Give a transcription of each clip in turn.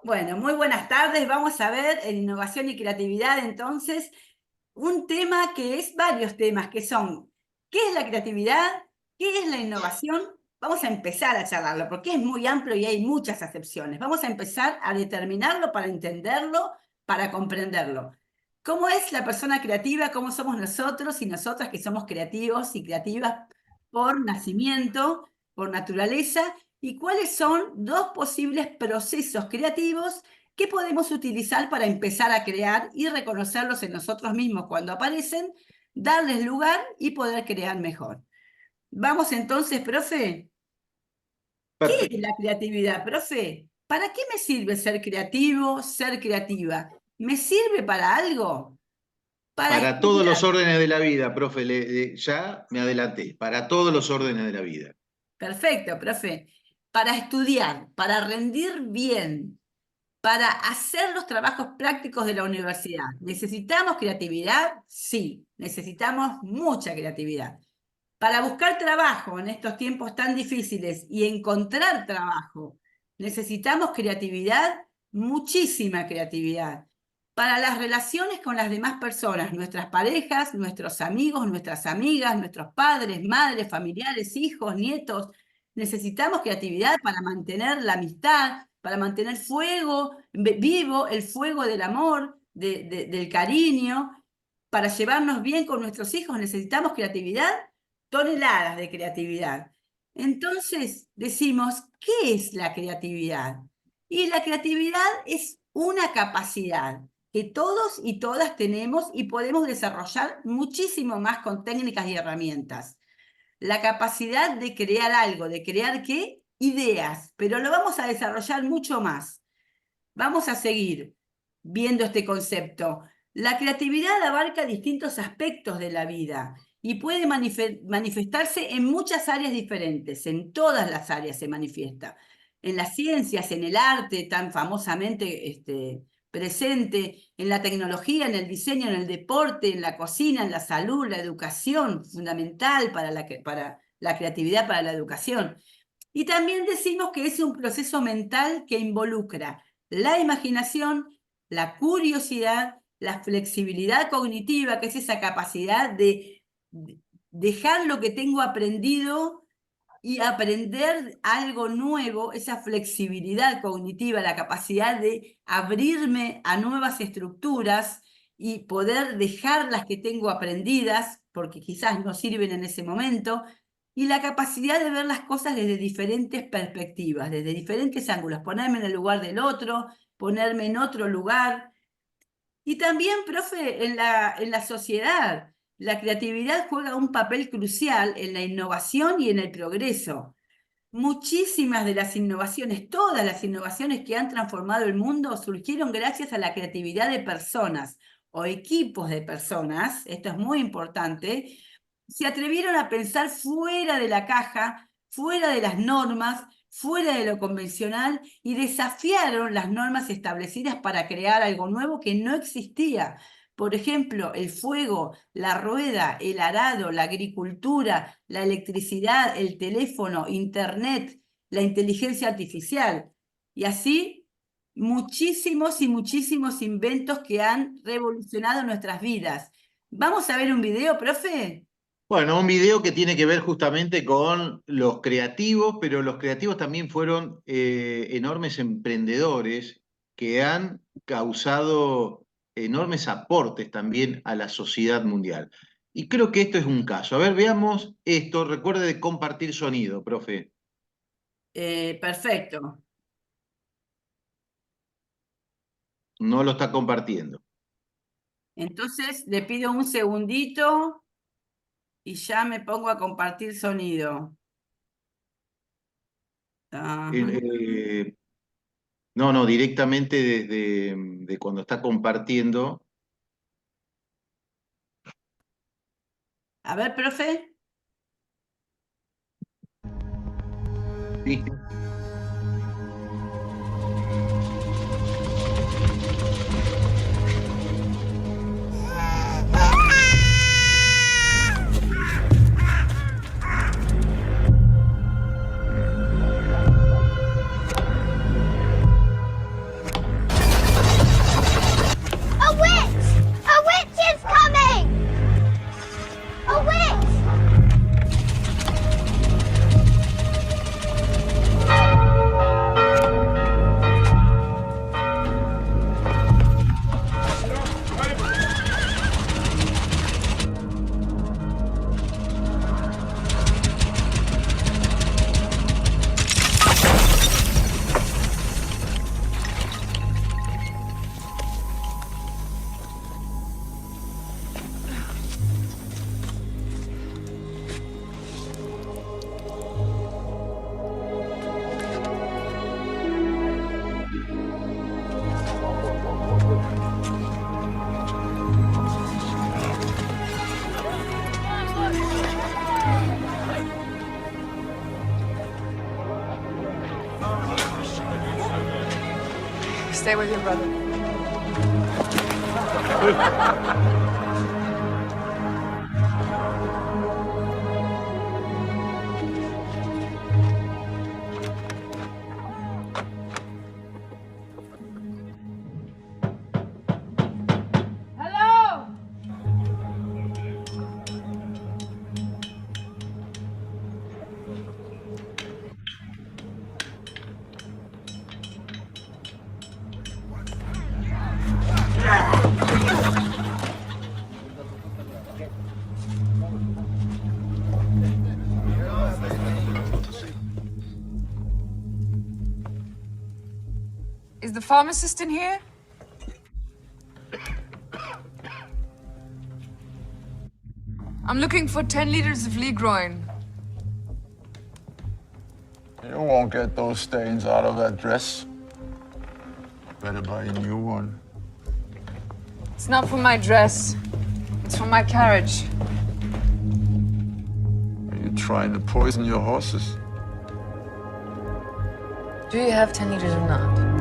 Bueno, muy buenas tardes. Vamos a ver en innovación y creatividad, entonces, un tema que es varios temas, que son, ¿qué es la creatividad? ¿Qué es la innovación? Vamos a empezar a charlarlo, porque es muy amplio y hay muchas acepciones. Vamos a empezar a determinarlo para entenderlo, para comprenderlo. ¿Cómo es la persona creativa? ¿Cómo somos nosotros y nosotras que somos creativos y creativas por nacimiento, por naturaleza? ¿Y cuáles son dos posibles procesos creativos que podemos utilizar para empezar a crear y reconocerlos en nosotros mismos cuando aparecen, darles lugar y poder crear mejor? Vamos entonces, profe. ¿Qué es Perfecto. la creatividad, profe? ¿Para qué me sirve ser creativo, ser creativa? ¿Me sirve para algo? Para Para todos los estudiar. órdenes de la vida, profe, ya me adelanté. Para todos los órdenes de la vida. Perfecto, profe. Para estudiar, para rendir bien, para hacer los trabajos prácticos de la universidad. ¿Necesitamos creatividad? Sí, necesitamos mucha creatividad. Para buscar trabajo en estos tiempos tan difíciles y encontrar trabajo, necesitamos creatividad, muchísima creatividad. Para las relaciones con las demás personas, nuestras parejas, nuestros amigos, nuestras amigas, nuestros padres, madres, familiares, hijos, nietos, necesitamos creatividad para mantener la amistad, para mantener vivo el fuego del amor, del cariño, para llevarnos bien con nuestros hijos, necesitamos creatividad, toneladas de creatividad. Entonces decimos, ¿qué es la creatividad? Y la creatividad es una capacidad que todos y todas tenemos y podemos desarrollar muchísimo más con técnicas y herramientas. La capacidad de crear algo, de crear qué? Ideas, pero lo vamos a desarrollar mucho más. Vamos a seguir viendo este concepto. La creatividad abarca distintos aspectos de la vida y puede manifestarse en muchas áreas diferentes, en todas las áreas se manifiesta. En las ciencias, en el arte, tan famosamente presente, en la tecnología, en el diseño, en el deporte, en la cocina, en la salud, la educación, fundamental para la creatividad, para la educación. Y también decimos que es un proceso mental que involucra la imaginación, la curiosidad, la flexibilidad cognitiva, que es esa capacidad de dejar lo que tengo aprendido y aprender algo nuevo, esa flexibilidad cognitiva, la capacidad de abrirme a nuevas estructuras y poder dejar las que tengo aprendidas, porque quizás no sirven en ese momento, y la capacidad de ver las cosas desde diferentes perspectivas, desde diferentes ángulos, ponerme en el lugar del otro, ponerme en otro lugar. Y también, profe, en la sociedad, la creatividad juega un papel crucial en la innovación y en el progreso. Muchísimas de las innovaciones, todas las innovaciones que han transformado el mundo surgieron gracias a la creatividad de personas o equipos de personas, esto es muy importante, se atrevieron a pensar fuera de la caja, fuera de las normas, fuera de lo convencional y desafiaron las normas establecidas para crear algo nuevo que no existía. Por ejemplo, el fuego, la rueda, el arado, la agricultura, la electricidad, el teléfono, internet, la inteligencia artificial. Y así, muchísimos y muchísimos inventos que han revolucionado nuestras vidas. ¿Vamos a ver un video, profe? Bueno, un video que tiene que ver justamente con los creativos, pero los creativos también fueron enormes emprendedores que han causado enormes aportes también a la sociedad mundial. Y creo que esto es un caso. A ver, veamos esto. Recuerde de compartir sonido, profe. Perfecto. No lo está compartiendo. Entonces le pido un segundito y ya me pongo a compartir sonido. Ajá. Eh, no, no, directamente desde de cuando está compartiendo. A ver, profe. Sí. Stay with your brother. Hello. Is the pharmacist in here? I'm looking for 10 liters of Ligroin. You won't get those stains out of that dress. Better buy a new one. It's not for my dress. It's for my carriage. Are you trying to poison your horses? Do you have 10 liters or not?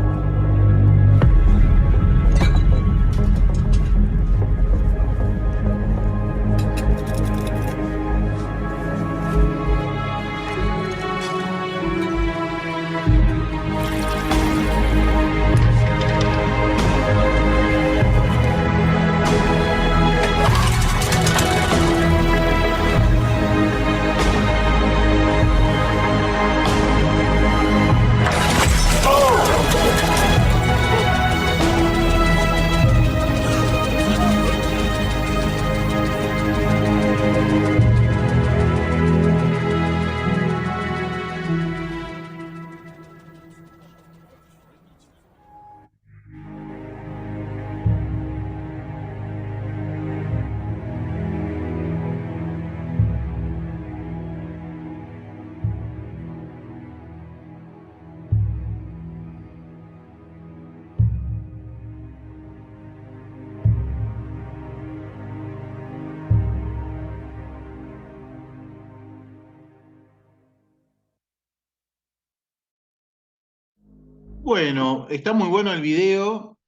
Bueno, está muy bueno el video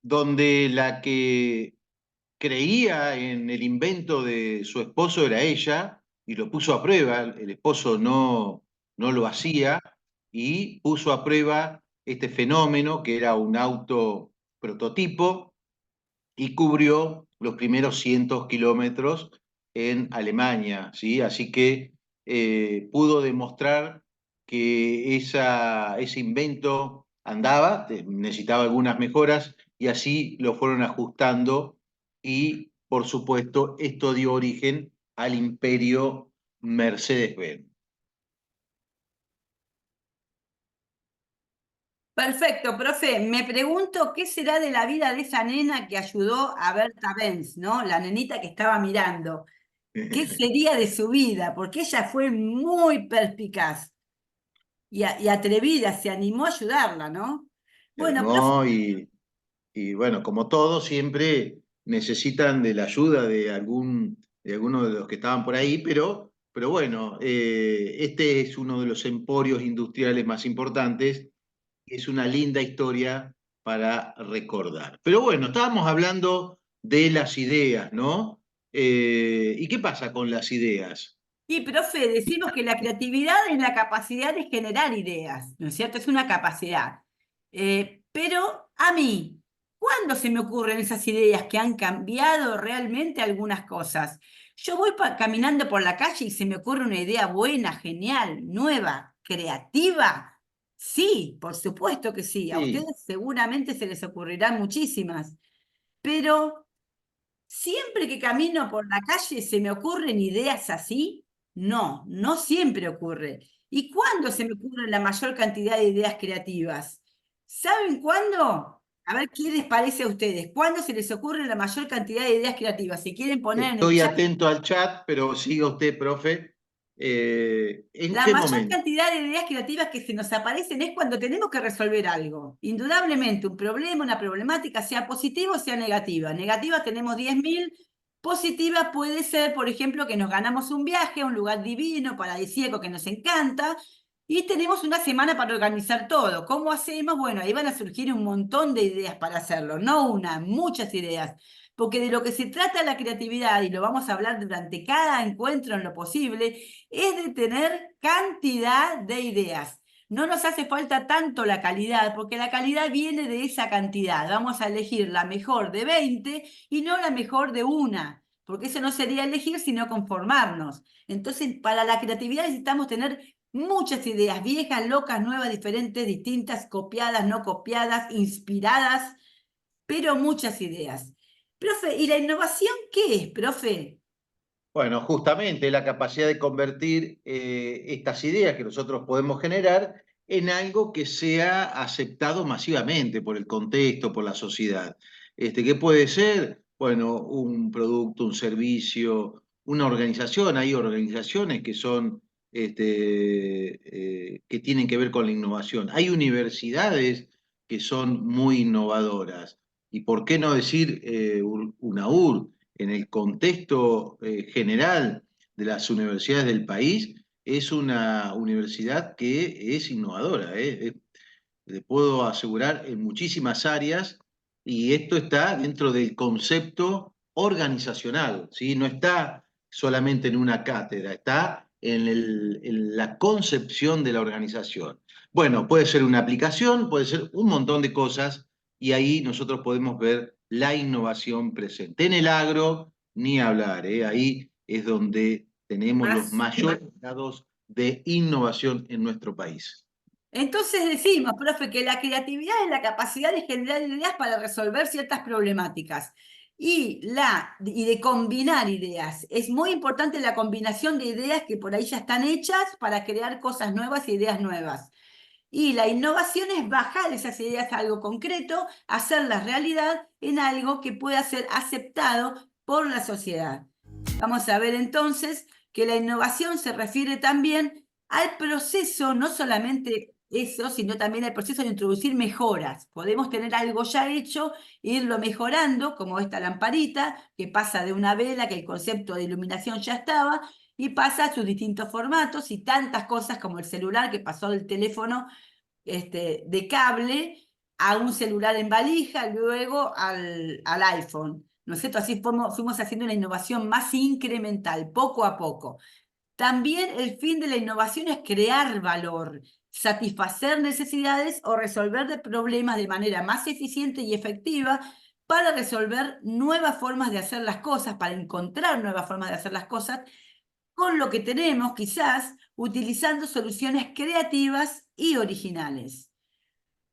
donde la que creía en el invento de su esposo era ella y lo puso a prueba. El esposo no lo hacía y puso a prueba este fenómeno que era un auto prototipo y cubrió los primeros 100 kilómetros en Alemania, ¿sí? Así que pudo demostrar que ese invento andaba, necesitaba algunas mejoras y así lo fueron ajustando y, por supuesto, esto dio origen al imperio Mercedes-Benz. Perfecto, profe. Me pregunto qué será de la vida de esa nena que ayudó a Berta Benz, ¿no? La nenita que estaba mirando. ¿Qué sería de su vida? Porque ella fue muy perspicaz y atrevida, se animó a ayudarla, ¿no? Se Bueno, profe, animó y bueno, como todos, siempre necesitan de la ayuda de alguno de los que estaban por ahí, pero bueno, este es uno de los emporios industriales más importantes, es una linda historia para recordar. Pero bueno, estábamos hablando de las ideas, ¿no? ¿Y qué pasa con las ideas? y profe, decimos que la creatividad es la capacidad de generar ideas, ¿no es cierto? Es una capacidad. Pero a mí, ¿cuándo se me ocurren esas ideas que han cambiado realmente algunas cosas? Yo voy caminando por la calle y se me ocurre una idea buena, genial, nueva, creativa. Sí, por supuesto que sí. A Sí, ustedes seguramente se les ocurrirán muchísimas, pero siempre que camino por la calle se me ocurren ideas así. No, no siempre ocurre. ¿Y cuándo se me ocurre la mayor cantidad de ideas creativas? ¿Saben cuándo? A ver qué les parece a ustedes. ¿Cuándo se les ocurre la mayor cantidad de ideas creativas? Si quieren poner en el estoy chat. atento al chat, pero siga usted, profe. ¿En La qué mayor momento? cantidad de ideas creativas que se nos aparecen es cuando tenemos que resolver algo. Indudablemente, un problema, una problemática, sea positiva o sea negativa. Negativa tenemos 10.000. Positiva puede ser, por ejemplo, que nos ganamos un viaje a un lugar divino, paradisíaco, que nos encanta. Y tenemos una semana para organizar todo. ¿Cómo hacemos? Bueno, ahí van a surgir un montón de ideas para hacerlo, no una, muchas ideas. Porque de lo que se trata la creatividad, y lo vamos a hablar durante cada encuentro en lo posible, es de tener cantidad de ideas. No nos hace falta tanto la calidad, porque la calidad viene de esa cantidad. Vamos a elegir la mejor de 20 y no la mejor de una, porque eso no sería elegir, sino conformarnos. Entonces, para la creatividad necesitamos tener muchas ideas, viejas, locas, nuevas, diferentes, distintas, copiadas, no copiadas, inspiradas, pero muchas ideas. Profe, ¿y la innovación qué es, profe? Bueno, justamente la capacidad de convertir estas ideas que nosotros podemos generar en algo que sea aceptado masivamente por el contexto, por la sociedad. ¿Qué puede ser? Bueno, un producto, un servicio, una organización. Hay organizaciones que son, que tienen que ver con la innovación. Hay universidades que son muy innovadoras. ¿Y por qué no decir UNAUR? En el contexto general de las universidades del país, es una universidad que es innovadora, le puedo asegurar en muchísimas áreas, y esto está dentro del concepto organizacional, ¿sí? No está solamente en una cátedra, está en la concepción de la organización. Bueno, puede ser una aplicación, puede ser un montón de cosas, y ahí nosotros podemos ver la innovación presente. En el agro, ni hablar, ahí es donde tenemos los Más. mayores grados de innovación en nuestro país. Entonces decimos, profe, que la creatividad es la capacidad de generar ideas para resolver ciertas problemáticas y de combinar ideas. Es muy importante la combinación de ideas que por ahí ya están hechas para crear cosas nuevas y ideas nuevas. Y la innovación es bajar esas ideas a algo concreto, hacerlas realidad en algo que pueda ser aceptado por la sociedad. Vamos a ver entonces que la innovación se refiere también al proceso, no solamente eso, sino también al proceso de introducir mejoras. Podemos tener algo ya hecho, irlo mejorando, como esta lamparita, que pasa de una vela, que el concepto de iluminación ya estaba, y pasa a sus distintos formatos y tantas cosas como el celular, que pasó del teléfono de cable a un celular en valija, luego al iPhone. ¿No es cierto? Así fuimos haciendo una innovación más incremental, poco a poco. También el fin de la innovación es crear valor, satisfacer necesidades o resolver problemas de manera más eficiente y efectiva para resolver nuevas formas de hacer las cosas, para encontrar nuevas formas de hacer las cosas con lo que tenemos, quizás utilizando soluciones creativas y originales.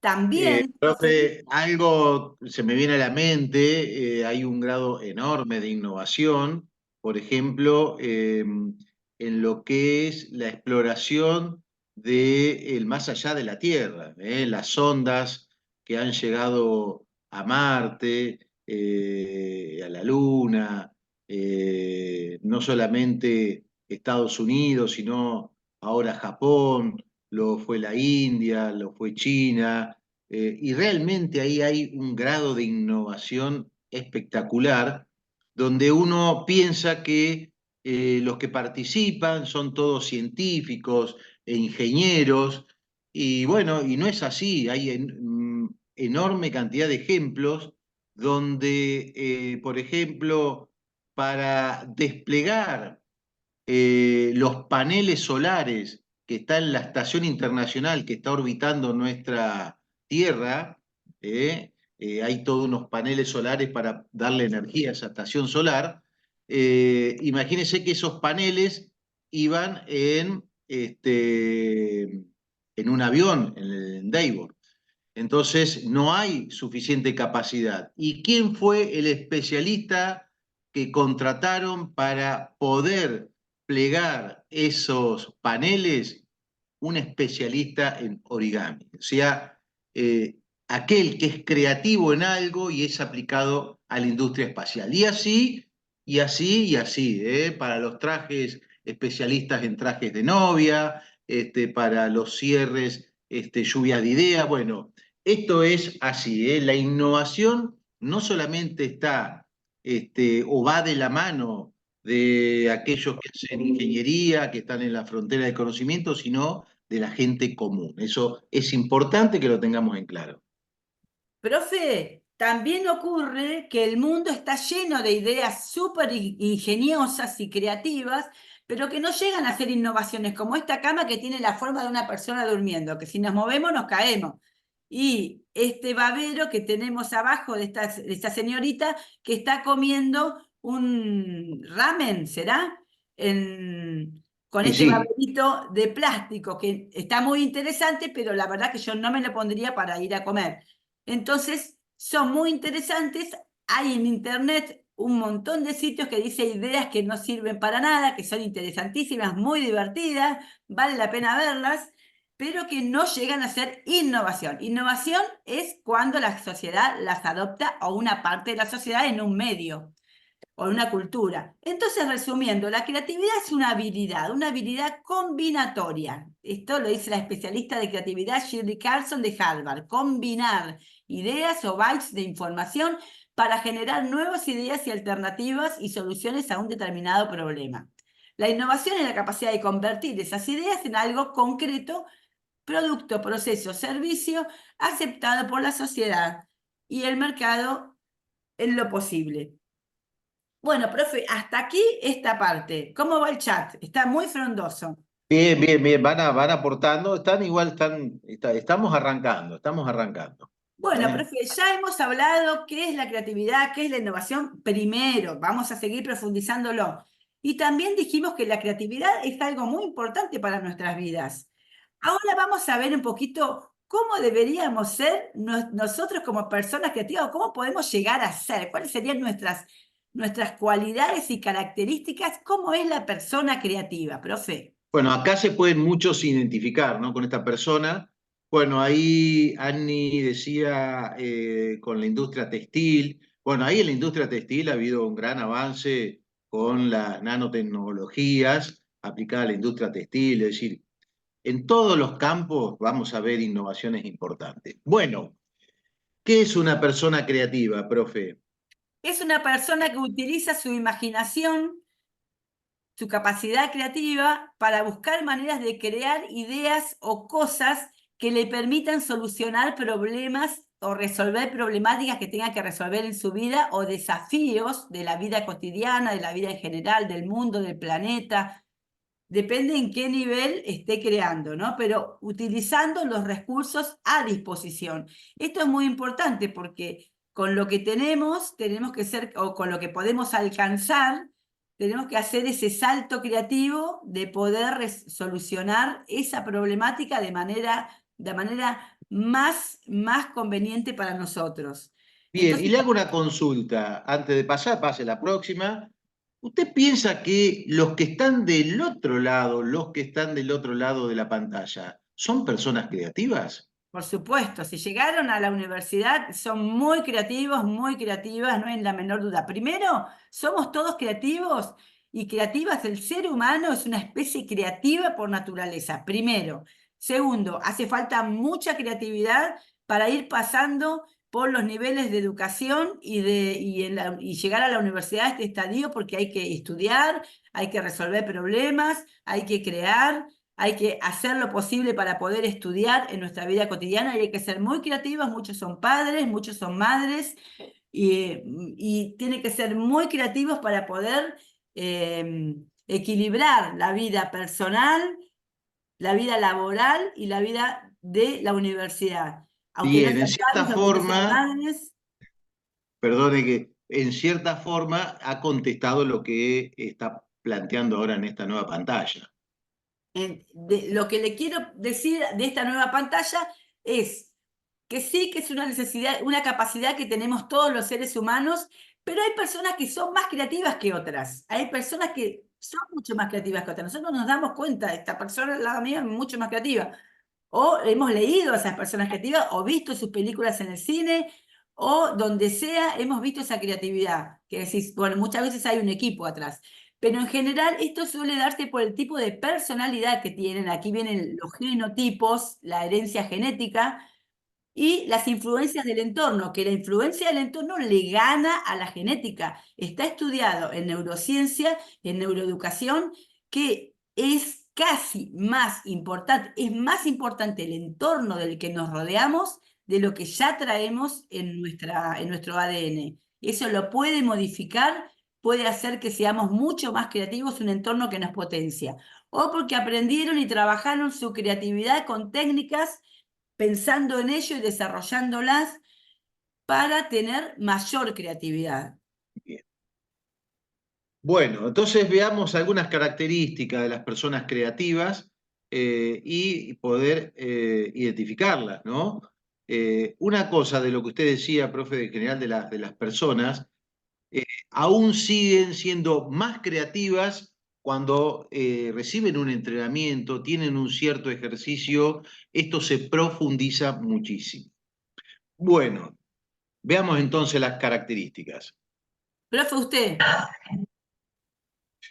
También, Profe, algo se me viene a la mente, hay un grado enorme de innovación, por ejemplo, en lo que es la exploración del más allá de la Tierra, las sondas que han llegado a Marte, a la Luna, no solamente Estados Unidos, sino ahora Japón, lo fue la India, lo fue China, y realmente ahí hay un grado de innovación espectacular, donde uno piensa que los que participan son todos científicos e ingenieros, y bueno, y no es así, hay enorme cantidad de ejemplos donde, por ejemplo, para desplegar los paneles solares que está en la estación internacional que está orbitando nuestra Tierra, hay todos unos paneles solares para darle energía a esa estación solar. Imagínense que esos paneles iban en un avión, en el Endeavour. Entonces, no hay suficiente capacidad. ¿Y quién fue el especialista que contrataron para poder plegar esos paneles? Un especialista en origami, o sea, aquel que es creativo en algo y es aplicado a la industria espacial. Y así, y así, y así, para los trajes, especialistas en trajes de novia, para los cierres, lluvias de ideas. Bueno, esto es así, la innovación no solamente está o va de la mano de aquellos que hacen ingeniería, que están en la frontera del conocimiento, sino de la gente común. Eso es importante que lo tengamos en claro. Profe, también ocurre que el mundo está lleno de ideas súper ingeniosas y creativas, pero que no llegan a ser innovaciones, como esta cama que tiene la forma de una persona durmiendo, que si nos movemos nos caemos. Y este babero que tenemos abajo de esta señorita que está comiendo un ramen, ¿será? Con Sí, este sí. baberito de plástico, que está muy interesante, pero la verdad que yo no me lo pondría para ir a comer. Entonces, son muy interesantes. Hay en internet un montón de sitios que dice ideas que no sirven para nada, que son interesantísimas, muy divertidas, vale la pena verlas, pero que no llegan a ser innovación. Innovación es cuando la sociedad las adopta o una parte de la sociedad en un medio o una cultura. Entonces, resumiendo, la creatividad es una habilidad combinatoria. Esto lo dice la especialista de creatividad Shirley Carlson de Harvard. Combinar ideas o bytes de información para generar nuevas ideas y alternativas y soluciones a un determinado problema. La innovación es la capacidad de convertir esas ideas en algo concreto, producto, proceso, servicio, aceptado por la sociedad y el mercado en lo posible. Bueno, profe, hasta aquí esta parte. ¿Cómo va el chat? Está muy frondoso. Bien, bien, bien, van aportando, estamos arrancando, estamos arrancando. Bueno, ¿Eh? profe, ya hemos hablado qué es la creatividad, qué es la innovación primero. Vamos a seguir profundizándolo. Y también dijimos que la creatividad es algo muy importante para nuestras vidas. Ahora vamos a ver un poquito cómo deberíamos ser nosotros como personas creativas, o cómo podemos llegar a ser, cuáles serían nuestras cualidades y características, cómo es la persona creativa, profe. Bueno, acá se pueden muchos identificar, ¿no? Con esta persona. Bueno, ahí Annie decía con la industria textil. Bueno, ahí en la industria textil ha habido un gran avance con las nanotecnologías aplicadas a la industria textil, es decir, en todos los campos vamos a ver innovaciones importantes. Bueno, ¿qué es una persona creativa, profe? Es una persona que utiliza su imaginación, su capacidad creativa para buscar maneras de crear ideas o cosas que le permitan solucionar problemas o resolver problemáticas que tenga que resolver en su vida o desafíos de la vida cotidiana, de la vida en general, del mundo, del planeta. Depende en qué nivel esté creando, ¿no? Pero utilizando los recursos a disposición. Esto es muy importante porque con lo que tenemos que ser, o con lo que podemos alcanzar, tenemos que hacer ese salto creativo de poder solucionar esa problemática de manera más conveniente para nosotros. Bien, y Entonces, le hago una consulta antes de pasar, pase la próxima. ¿Usted piensa que los que están del otro lado, los que están del otro lado de la pantalla, son personas creativas? por supuesto, si llegaron a la universidad son muy creativos, muy creativas, no hay la menor duda. Primero, somos todos creativos y creativas. El ser humano es una especie creativa por naturaleza, primero. Segundo, hace falta mucha creatividad para ir pasando por los niveles de educación y llegar a la universidad a este estadio, porque hay que estudiar, hay que resolver problemas, hay que crear. Hay que hacer lo posible para poder estudiar en nuestra vida cotidiana y hay que ser muy creativos. Muchos son padres, muchos son madres y tienen que ser muy creativos para poder equilibrar la vida personal, la vida laboral y la vida de la universidad. Aunque no Bien, en sean cierta padres, aunque no sean forma, madres. perdone que en cierta forma ha contestado lo que está planteando ahora en esta nueva pantalla. Lo que le quiero decir de esta nueva pantalla es que sí que es una necesidad, una capacidad que tenemos todos los seres humanos, pero hay personas que son más creativas que otras. Hay personas que son mucho más creativas que otras. Nosotros nos damos cuenta, esta persona al lado mío es mucho más creativa. O hemos leído a esas personas creativas, o visto sus películas en el cine, o donde sea, hemos visto esa creatividad. Que decís, bueno, muchas veces hay un equipo atrás. Pero en general esto suele darse por el tipo de personalidad que tienen. Aquí vienen los genotipos, la herencia genética, y las influencias del entorno, que la influencia del entorno le gana a la genética. Está estudiado en neurociencia, en neuroeducación, que es casi más importante, es más importante el entorno del que nos rodeamos de lo que ya traemos en nuestro ADN. Eso lo puede modificar, puede hacer que seamos mucho más creativos, un entorno que nos potencia. O porque aprendieron y trabajaron su creatividad con técnicas, pensando en ello y desarrollándolas para tener mayor creatividad. Bien. Bueno, entonces veamos algunas características de las personas creativas y poder identificarlas, ¿no? Una cosa de lo que usted decía, profe, en general de las personas, aún siguen siendo más creativas cuando reciben un entrenamiento, tienen un cierto ejercicio, esto se profundiza muchísimo. Bueno, veamos entonces las características. Profe, usted.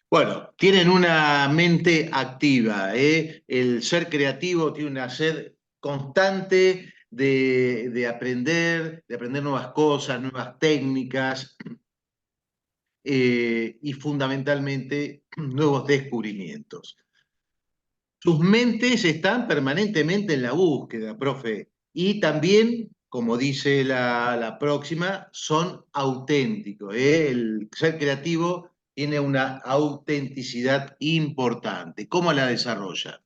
Bueno, tienen una mente activa, ¿eh? El ser creativo tiene una sed constante de aprender nuevas cosas, nuevas técnicas y fundamentalmente nuevos descubrimientos. Sus mentes están permanentemente en la búsqueda, profe, y también, como dice la próxima, son auténticos, ¿eh? El ser creativo tiene una autenticidad importante. ¿Cómo la desarrolla?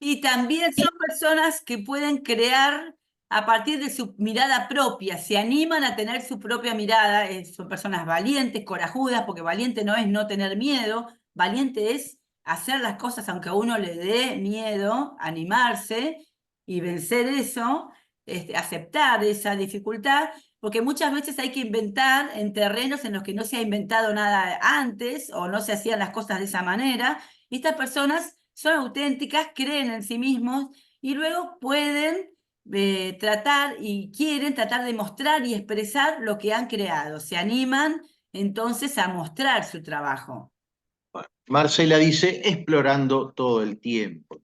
Y también son personas que pueden crear a partir de su mirada propia, se animan a tener su propia mirada, son personas valientes, corajudas, porque valiente no es no tener miedo, valiente es hacer las cosas aunque a uno le dé miedo, animarse y vencer eso, aceptar esa dificultad, porque muchas veces hay que inventar en terrenos en los que no se ha inventado nada antes o no se hacían las cosas de esa manera, y estas personas son auténticas, creen en sí mismos y luego pueden tratar y quieren tratar de mostrar y expresar lo que han creado. Se animan entonces a mostrar su trabajo. Bueno, Marcela dice, explorando todo el tiempo.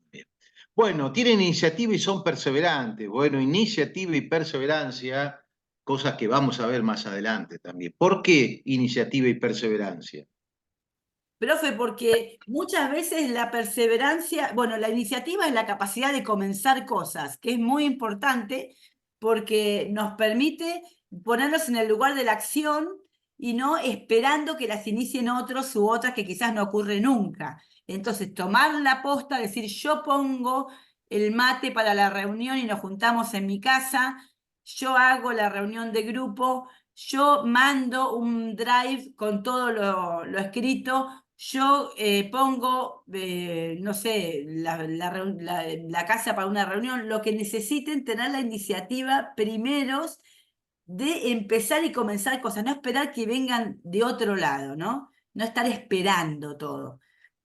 Bueno, tienen iniciativa y son perseverantes. Bueno, iniciativa y perseverancia, cosas que vamos a ver más adelante también. ¿Por qué iniciativa y perseverancia? Profe, porque muchas veces la perseverancia, bueno, la iniciativa es la capacidad de comenzar cosas, que es muy importante porque nos permite ponernos en el lugar de la acción y no esperando que las inicien otros u otras que quizás no ocurre nunca. Entonces, tomar la posta, decir, yo pongo el mate para la reunión y nos juntamos en mi casa, yo hago la reunión de grupo, yo mando un drive con todo lo escrito, yo pongo, no sé, la casa para una reunión, lo que necesiten tener la iniciativa primeros de empezar y comenzar cosas, no esperar que vengan de otro lado, ¿no? No estar esperando todo.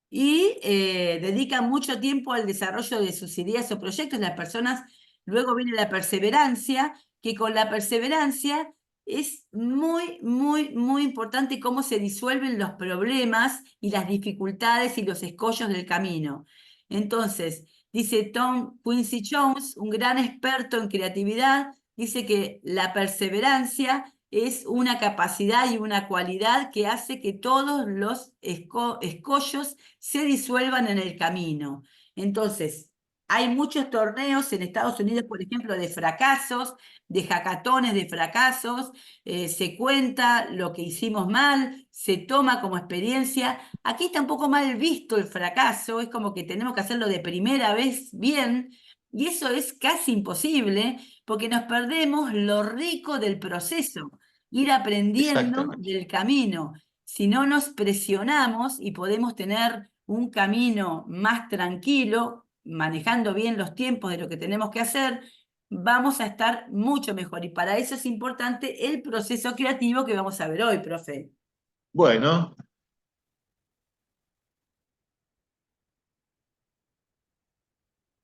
Y dedican mucho tiempo al desarrollo de sus ideas o proyectos. Las personas, luego viene la perseverancia, que con la perseverancia es muy, muy, muy importante cómo se disuelven los problemas y las dificultades y los escollos del camino. Entonces, dice Tom Quincy Jones, un gran experto en creatividad, dice que la perseverancia es una capacidad y una cualidad que hace que todos los escollos se disuelvan en el camino. Entonces, hay muchos torneos en Estados Unidos, por ejemplo, de fracasos, de hackatones de fracasos, se cuenta lo que hicimos mal, se toma como experiencia. Aquí está un poco mal visto el fracaso, es como que tenemos que hacerlo de primera vez bien, y eso es casi imposible porque nos perdemos lo rico del proceso, ir aprendiendo Exactamente. del camino. Si no nos presionamos y podemos tener un camino más tranquilo, manejando bien los tiempos de lo que tenemos que hacer, vamos a estar mucho mejor. Y para eso es importante el proceso creativo que vamos a ver hoy, profe. Bueno,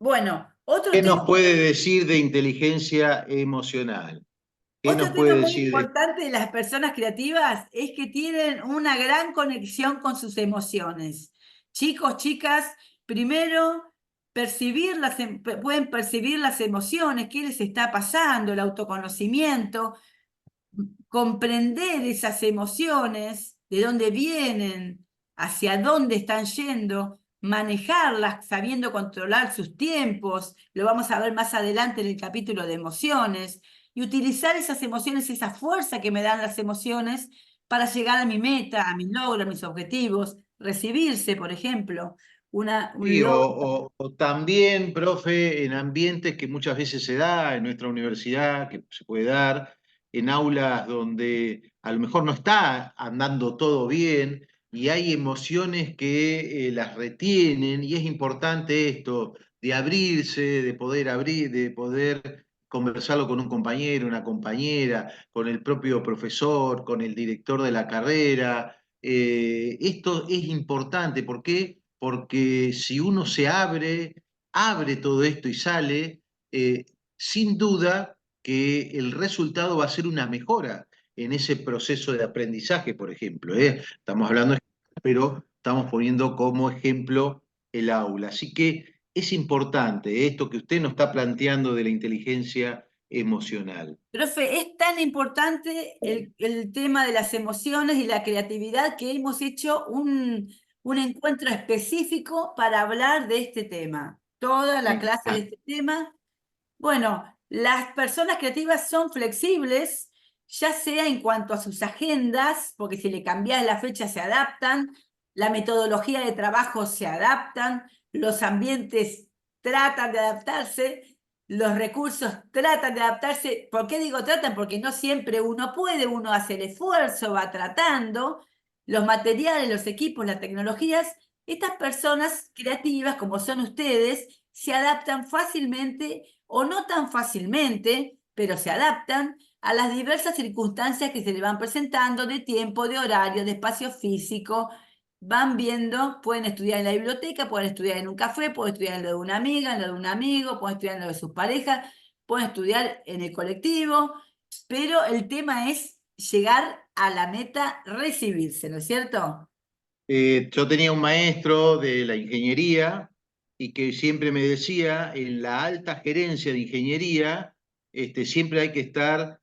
Bueno, ¿qué nos puede decir de inteligencia emocional? ¿Qué nos otro tema puede muy decir de... importante de las personas creativas es que tienen una gran conexión con sus emociones. Chicos, chicas, primero pueden percibir las emociones, qué les está pasando, el autoconocimiento, comprender esas emociones, de dónde vienen, hacia dónde están yendo, manejarlas sabiendo controlar sus tiempos, lo vamos a ver más adelante en el capítulo de emociones, y utilizar esas emociones, esa fuerza que me dan las emociones para llegar a mi meta, a mis logros, a mis objetivos, recibirse, por ejemplo, un Sí, logro. o también, profe, en ambientes que muchas veces se da en nuestra universidad, que se puede dar, en aulas donde a lo mejor no está andando todo bien y hay emociones que las retienen y es importante esto, de abrirse, de poder abrir, de poder conversarlo con un compañero, una compañera, con el propio profesor, con el director de la carrera. Esto es importante. ¿Por qué? Porque si uno se abre todo esto y sale, sin duda que el resultado va a ser una mejora en ese proceso de aprendizaje, por ejemplo. Estamos hablando, pero estamos poniendo como ejemplo el aula. Así que es importante esto que usted nos está planteando de la inteligencia emocional. Profe, es tan importante el tema de las emociones y la creatividad que hemos hecho un encuentro específico para hablar de este tema. Toda Me la clase de encanta. este tema. Bueno, las personas creativas son flexibles, ya sea en cuanto a sus agendas, porque si le cambias la fecha se adaptan, la metodología de trabajo se adaptan, los ambientes tratan de adaptarse, los recursos tratan de adaptarse. ¿Por qué digo tratan? Porque no siempre uno puede, uno hace el esfuerzo, va tratando, los materiales, los equipos, las tecnologías. Estas personas creativas, como son ustedes, se adaptan fácilmente o no tan fácilmente, pero se adaptan a las diversas circunstancias que se le van presentando de tiempo, de horario, de espacio físico. Van viendo, pueden estudiar en la biblioteca, pueden estudiar en un café, pueden estudiar en lo de una amiga, en lo de un amigo, pueden estudiar en lo de sus parejas, pueden estudiar en el colectivo, pero el tema es llegar a la meta, recibirse, ¿no es cierto? Yo tenía un maestro de la ingeniería y que siempre me decía, en la alta gerencia de ingeniería, siempre hay que estar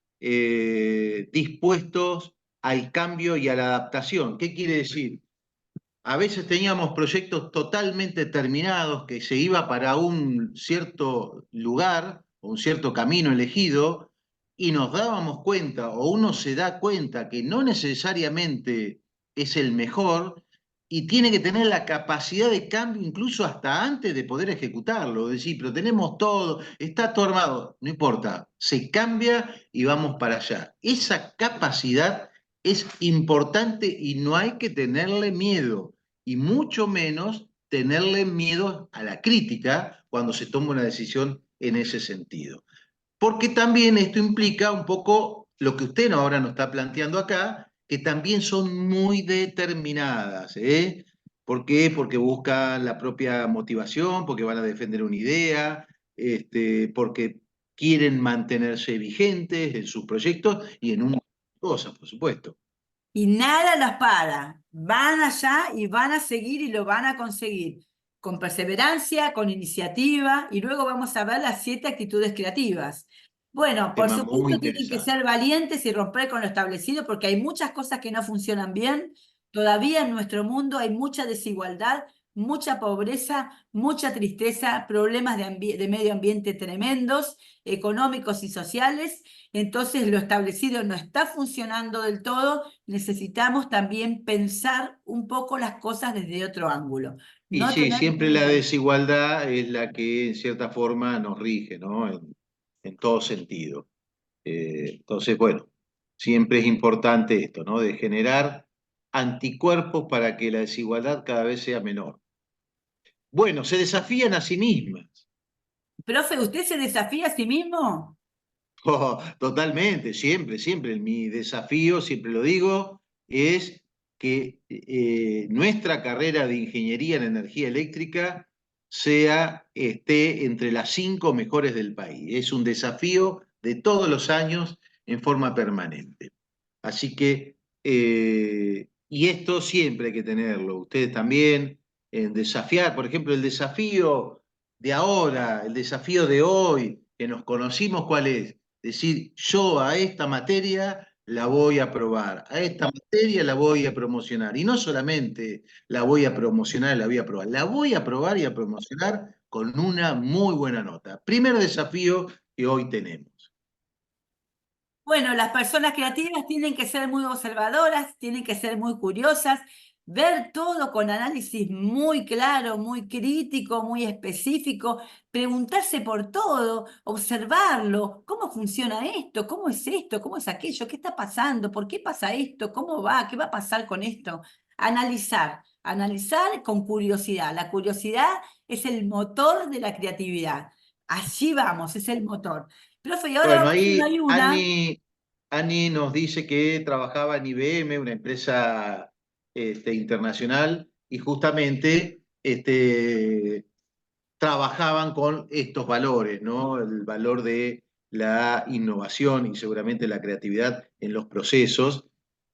dispuestos al cambio y a la adaptación. ¿Qué quiere decir? A veces teníamos proyectos totalmente terminados que se iba para un cierto lugar o un cierto camino elegido y nos dábamos cuenta o uno se da cuenta que no necesariamente es el mejor y tiene que tener la capacidad de cambio incluso hasta antes de poder ejecutarlo. Es decir, pero tenemos todo, está todo armado, no importa, se cambia y vamos para allá. Esa capacidad es importante y no hay que tenerle miedo y mucho menos tenerle miedo a la crítica cuando se toma una decisión en ese sentido. Porque también esto implica un poco lo que usted ahora nos está planteando acá, que también son muy determinadas. ¿Por qué? Porque buscan la propia motivación, porque van a defender una idea, porque quieren mantenerse vigentes en sus proyectos y en un cosas, por supuesto. Y nada los para. Van allá y van a seguir y lo van a conseguir. Con perseverancia, con iniciativa, y luego vamos a ver las 7 actitudes creativas. Bueno, por Tema muy supuesto tienen que interesante. ser valientes y romper con lo establecido porque hay muchas cosas que no funcionan bien. Todavía en nuestro mundo hay mucha desigualdad, mucha pobreza, mucha tristeza, problemas de medio ambiente tremendos, económicos y sociales. Entonces lo establecido no está funcionando del todo. Necesitamos también pensar un poco las cosas desde otro ángulo. Y No sí, tener siempre la miedo. desigualdad es la que en cierta forma nos rige, ¿no? En todo sentido. Entonces, bueno, siempre es importante esto, ¿no? De generar anticuerpos para que la desigualdad cada vez sea menor. Bueno, se desafían a sí mismas. Profe, ¿usted se desafía a sí mismo? Oh, totalmente, siempre, siempre. Mi desafío, siempre lo digo, es que nuestra carrera de ingeniería en energía eléctrica esté entre las 5 mejores del país. Es un desafío de todos los años en forma permanente. Así que, y esto siempre hay que tenerlo. Ustedes también, en desafiar, por ejemplo, el desafío de ahora, el desafío de hoy, que nos conocimos, ¿cuál es? Decir, yo a esta materia la voy a probar, a esta materia la voy a promocionar. Y no solamente la voy a promocionar, la voy a probar, la voy a probar y a promocionar con una muy buena nota. Primer desafío que hoy tenemos. Bueno, las personas creativas tienen que ser muy observadoras, tienen que ser muy curiosas, ver todo con análisis muy claro, muy crítico, muy específico, preguntarse por todo, observarlo, cómo funciona esto, cómo es aquello, qué está pasando, por qué pasa esto, cómo va, qué va a pasar con esto. Analizar con curiosidad. La curiosidad es el motor de la creatividad. Allí vamos, es el motor. Profe, y ahora Bueno, vamos a una ahí y una. Ani nos dice que trabajaba en IBM, una empresa internacional, y justamente trabajaban con estos valores, ¿no? El valor de la innovación y seguramente la creatividad en los procesos.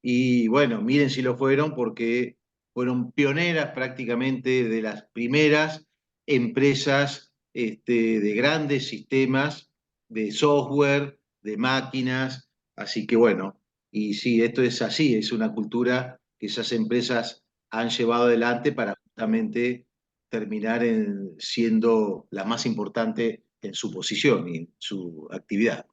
Y bueno, miren si lo fueron porque fueron pioneras prácticamente de las primeras empresas de grandes sistemas de software, de máquinas. Así que bueno, y sí, esto es así, es una cultura que esas empresas han llevado adelante para justamente terminar siendo la más importante en su posición y en su actividad.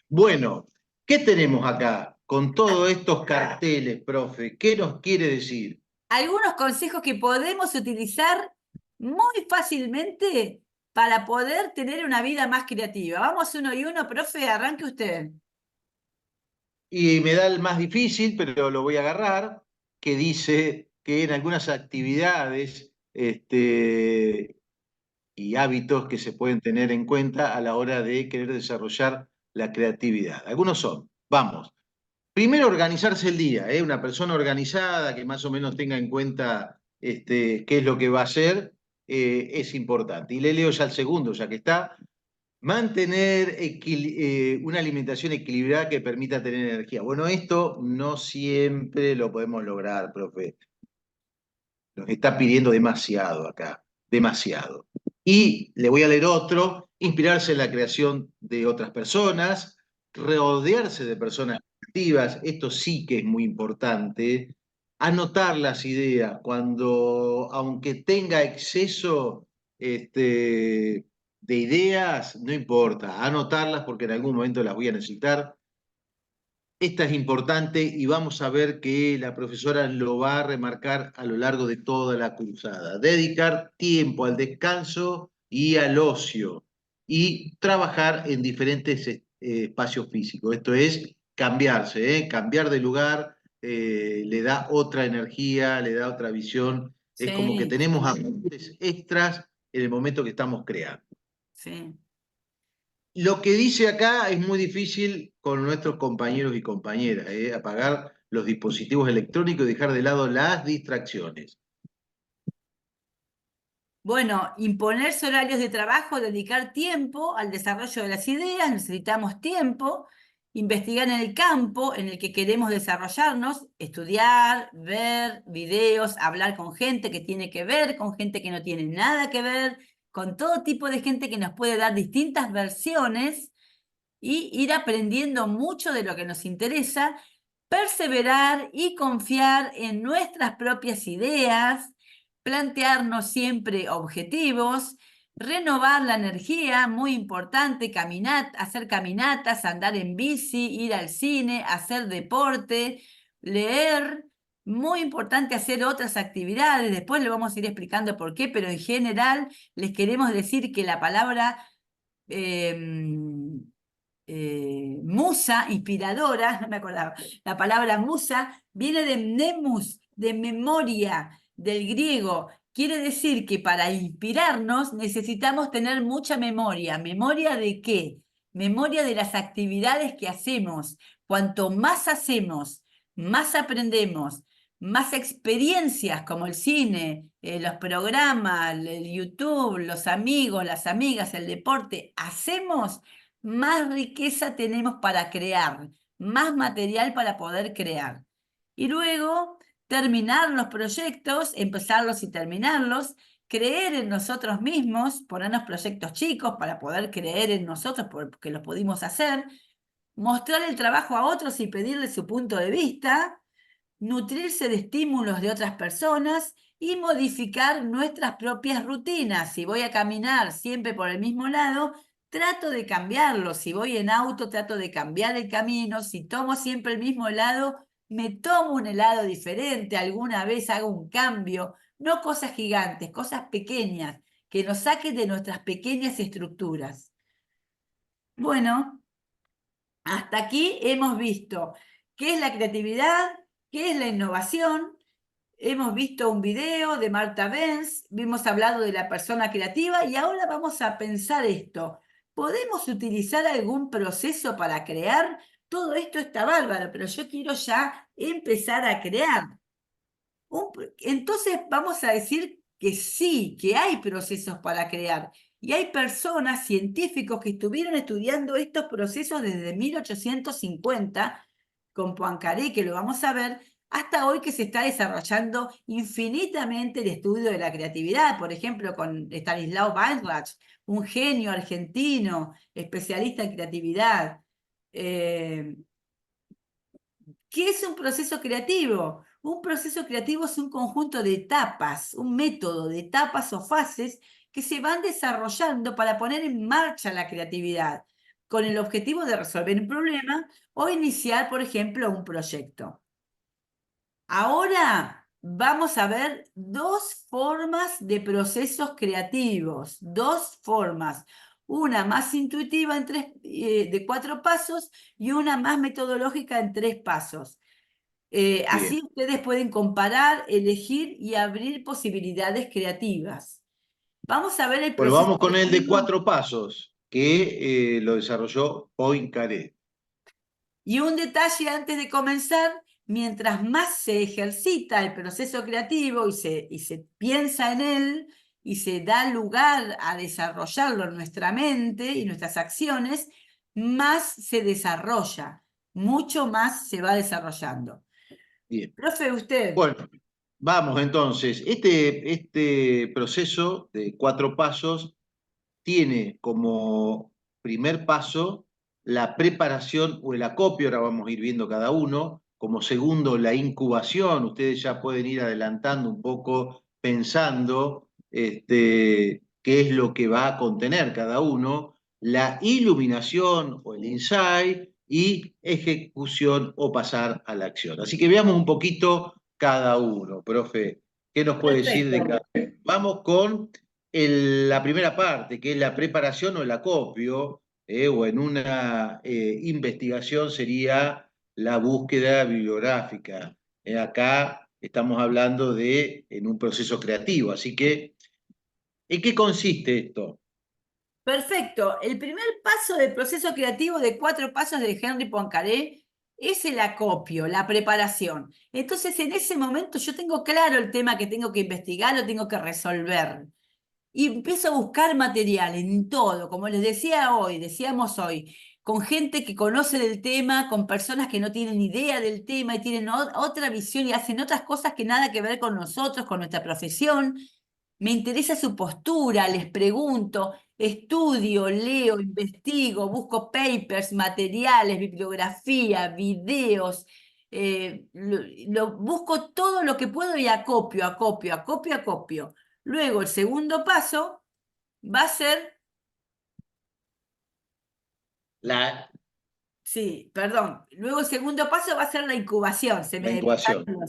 Bueno, ¿qué tenemos acá con todos estos carteles, profe? ¿Qué nos quiere decir? Algunos consejos que podemos utilizar muy fácilmente para poder tener una vida más creativa. Vamos uno y uno, profe, arranque usted. Y me da el más difícil, pero lo voy a agarrar, que dice que en algunas actividades y hábitos que se pueden tener en cuenta a la hora de querer desarrollar la creatividad. Algunos son, vamos, primero, organizarse el día, ¿eh? Una persona organizada que más o menos tenga en cuenta qué es lo que va a hacer, es importante. Y le leo ya el segundo, ya que está. Mantener una alimentación equilibrada que permita tener energía. Bueno, esto no siempre lo podemos lograr, profe. Nos está pidiendo demasiado acá, demasiado. Y le voy a leer otro, inspirarse en la creación de otras personas, rodearse de personas creativas, esto sí que es muy importante, anotar las ideas, cuando, aunque tenga exceso de ideas, no importa, anotarlas porque en algún momento las voy a necesitar. Esta es importante y vamos a ver que la profesora lo va a remarcar a lo largo de toda la cursada. Dedicar tiempo al descanso y al ocio y trabajar en diferentes espacios físicos. Esto es cambiarse, cambiar de lugar, le da otra energía, le da otra visión. Es como que Sí, tenemos apuntes extras en el momento que estamos creando. sí. Lo que dice acá es muy difícil con nuestros compañeros y compañeras, apagar los dispositivos electrónicos y dejar de lado las distracciones. Bueno, imponerse horarios de trabajo, dedicar tiempo al desarrollo de las ideas, necesitamos tiempo, investigar en el campo en el que queremos desarrollarnos, estudiar, ver videos, hablar con gente que tiene que ver, con gente que no tiene nada que ver, con todo tipo de gente que nos puede dar distintas versiones y ir aprendiendo mucho de lo que nos interesa, perseverar y confiar en nuestras propias ideas, plantearnos siempre objetivos, renovar la energía, muy importante, hacer caminatas, andar en bici, ir al cine, hacer deporte, leer, muy importante hacer otras actividades, después le vamos a ir explicando por qué, pero en general les queremos decir que la palabra musa, inspiradora, no me acordaba, la palabra musa viene de mnemus, de memoria, del griego. Quiere decir que para inspirarnos necesitamos tener mucha memoria. ¿Memoria de qué? Memoria de las actividades que hacemos. Cuanto más hacemos, más aprendemos, más experiencias como el cine, los programas, el YouTube, los amigos, las amigas, el deporte, hacemos, más riqueza tenemos para crear, más material para poder crear. Y luego terminar los proyectos, empezarlos y terminarlos, creer en nosotros mismos, ponernos proyectos chicos para poder creer en nosotros porque los pudimos hacer, mostrar el trabajo a otros y pedirle su punto de vista, nutrirse de estímulos de otras personas y modificar nuestras propias rutinas. Si voy a caminar siempre por el mismo lado, trato de cambiarlo. Si voy en auto, trato de cambiar el camino. Si tomo siempre el mismo helado, me tomo un helado diferente. Alguna vez hago un cambio. No cosas gigantes, cosas pequeñas que nos saquen de nuestras pequeñas estructuras. Bueno, hasta aquí hemos visto qué es la creatividad, qué es la innovación. Hemos visto un video de Martha Benz, hemos hablado de la persona creativa y ahora vamos a pensar esto. ¿Podemos utilizar algún proceso para crear? Todo esto está bárbaro, pero yo quiero ya empezar a crear. Entonces vamos a decir que sí, que hay procesos para crear. Y hay personas, científicos, que estuvieron estudiando estos procesos desde 1850, con Poincaré, que lo vamos a ver, hasta hoy que se está desarrollando infinitamente el estudio de la creatividad. Por ejemplo, con Stanislaw Weinreich, un genio argentino, especialista en creatividad. ¿Qué es un proceso creativo? Un proceso creativo es un conjunto de etapas, un método de etapas o fases que se van desarrollando para poner en marcha la creatividad, con el objetivo de resolver un problema o iniciar, por ejemplo, un proyecto. Ahora vamos a ver dos formas de procesos creativos, dos formas. Una más intuitiva de 4 pasos y una más metodológica en 3 pasos. Así ustedes pueden comparar, elegir y abrir posibilidades creativas. Vamos a ver el Bueno, proceso vamos con el de creativo. 4 pasos, que lo desarrolló Poincaré. Y un detalle antes de comenzar, mientras más se ejercita el proceso creativo y se piensa en él y se da lugar a desarrollarlo en nuestra mente y nuestras acciones, más se desarrolla, mucho más se va desarrollando. Bien. Profe, usted. Bueno, vamos entonces. Este proceso de 4 pasos tiene como primer paso la preparación o el acopio, ahora vamos a ir viendo cada uno. Como segundo, la incubación. Ustedes ya pueden ir adelantando un poco, pensando qué es lo que va a contener cada uno. La iluminación o el insight y ejecución o pasar a la acción. Así que veamos un poquito cada uno, profe. ¿Qué nos puede decir de cada uno? Vamos con la primera parte, que es la preparación o el acopio, o en una investigación sería la búsqueda bibliográfica. Acá estamos hablando en un proceso creativo, así que, ¿en qué consiste esto? Perfecto. El primer paso del proceso creativo de 4 pasos de Henry Poincaré es el acopio, la preparación. Entonces, en ese momento yo tengo claro el tema que tengo que investigar, lo tengo que resolver. Y empiezo a buscar material en todo, como les decíamos hoy, con gente que conoce del tema, con personas que no tienen idea del tema y tienen otra visión y hacen otras cosas que nada que ver con nosotros, con nuestra profesión. Me interesa su postura, les pregunto, estudio, leo, investigo, busco papers, materiales, bibliografía, videos, busco todo lo que puedo y acopio, acopio, acopio, acopio. Luego el segundo paso va a ser, La sí, perdón, luego el segundo paso va a ser la incubación, se La me incubación. pasaron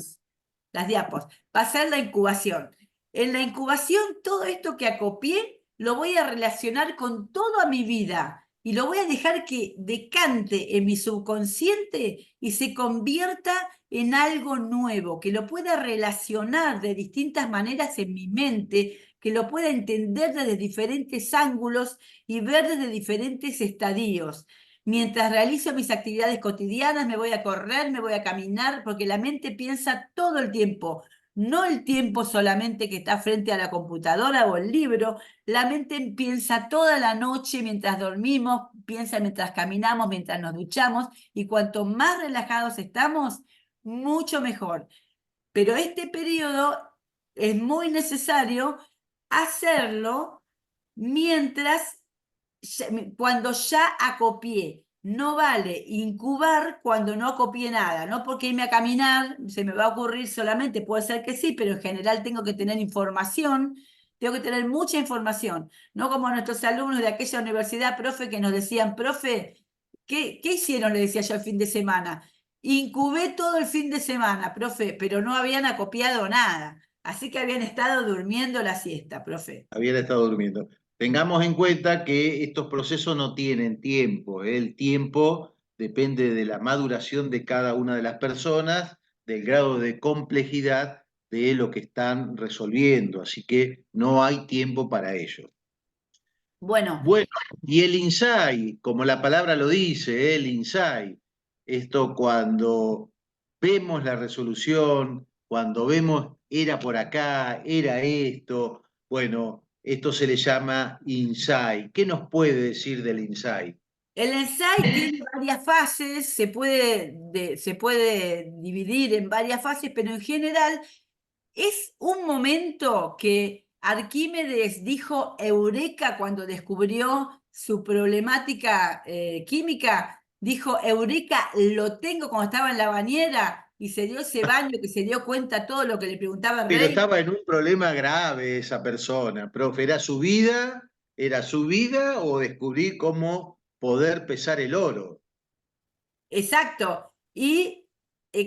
las diapos, va a ser la incubación. En la incubación todo esto que acopié lo voy a relacionar con toda mi vida y lo voy a dejar que decante en mi subconsciente y se convierta en algo nuevo, que lo pueda relacionar de distintas maneras en mi mente, que lo pueda entender desde diferentes ángulos y ver desde diferentes estadios. Mientras realizo mis actividades cotidianas, me voy a correr, me voy a caminar, porque la mente piensa todo el tiempo, no el tiempo solamente que está frente a la computadora o el libro, la mente piensa toda la noche mientras dormimos, piensa mientras caminamos, mientras nos duchamos, y cuanto más relajados estamos, mucho mejor. Pero este periodo es muy necesario hacerlo mientras, cuando ya acopié, no vale incubar cuando no copié nada, no porque irme a caminar se me va a ocurrir solamente, puede ser que sí, pero en general tengo que tener información, tengo que tener mucha información, no como nuestros alumnos de aquella universidad, profe, que nos decían, profe, ¿qué hicieron? Le decía yo el fin de semana. Incubé todo el fin de semana, profe, pero no habían acopiado nada, así que habían estado durmiendo la siesta, profe. Habían estado durmiendo. Tengamos en cuenta que estos procesos no tienen tiempo, ¿eh? El tiempo depende de la maduración de cada una de las personas, del grado de complejidad de lo que están resolviendo, así que no hay tiempo para ello. Bueno, Bueno, y el insight, como la palabra lo dice, el insight, esto cuando vemos la resolución, cuando vemos era por acá, era esto, bueno, esto se le llama insight. ¿Qué nos puede decir del insight? el insight tiene varias fases, se puede dividir en varias fases, pero en general es un momento que Arquímedes dijo Eureka cuando descubrió su problemática química. Dijo Eureka, lo tengo cuando estaba en la bañera y se dio ese baño que se dio cuenta todo lo que le preguntaba el Pero rey. estaba en un problema grave esa persona, profe, era su vida o descubrir cómo poder pesar el oro. Exacto. Y